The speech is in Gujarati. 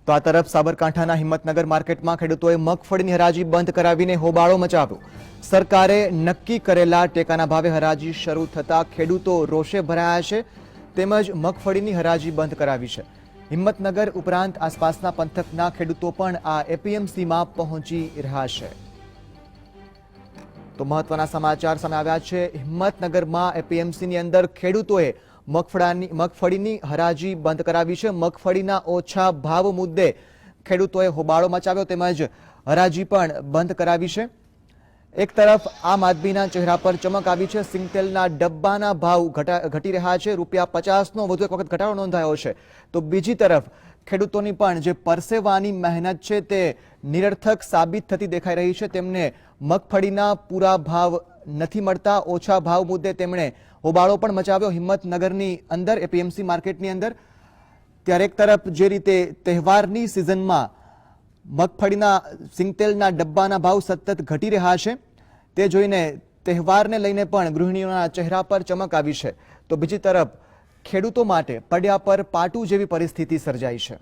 તો આ તરફ સાબરકાંઠાના હિંમતનગર માર્કેટમાં ખેડૂતોએ મગફળીની હરાજી બંધ કરાવીને હોબાળો મચાવ્યો। સરકારે નક્કી કરેલા ટેકાના ભાવે હરાજી શરૂ થતા ખેડૂતો રોષે ભરાયા છે, તેમજ મગફળીની હરાજી બંધ કરાવી છે। હિંમતનગર ઉપરાંત આસપાસના પંથકના ખેડૂતો પણ આ એપીએમસીમાં પહોંચી રહ્યા છે। તો મહત્વના સમાચાર સામે આવ્યા છે। હિંમતનગરમાં એપીએમસીની અંદર ખેડૂતોએ મગફળીની હરાજી બંધ કરાવી છે। મગફળીના ઓછા ભાવ મુદ્દે ખેડૂતોએ હોબાળો મચાવ્યો, તેમજ હરાજી પણ બંધ કરાવી છે। એક તરફ આમ આદમીના ચહેરા પર ચમક આવી છે। સિંગતેલના ડબ્બાના ભાવ ઘટી રહ્યા છે, ₹50નો વધુ એક વખત ઘટાડો નોંધાયો છે। તો બીજી તરફ ખેડૂતોની પણ જે પરસેવાની મહેનત છે તે નિરર્થક સાબિત થતી દેખાઈ રહી છે। તેમને મગફળીના પૂરા ભાવ નથી મળતા, ઓછા ભાવ મુદ્દે તેમણે હોબાળો પણ મચાવ્યો હિંમતનગરની અંદર એપીએમસી માર્કેટની અંદર। ત્યારે એક તરફ જે રીતે તહેવારની સિઝનમાં મગફળીના સિંગતેલના ડબ્બાના ભાવ સતત ઘટી રહ્યા છે, તે જોઈને તહેવારને લઈને પણ ગૃહિણીઓના ચહેરા પર ચમક આવી છે। તો બીજી તરફ ખેડૂતો માટે પડ્યા પર પાટું જેવી પરિસ્થિતિ સર્જાઈ છે।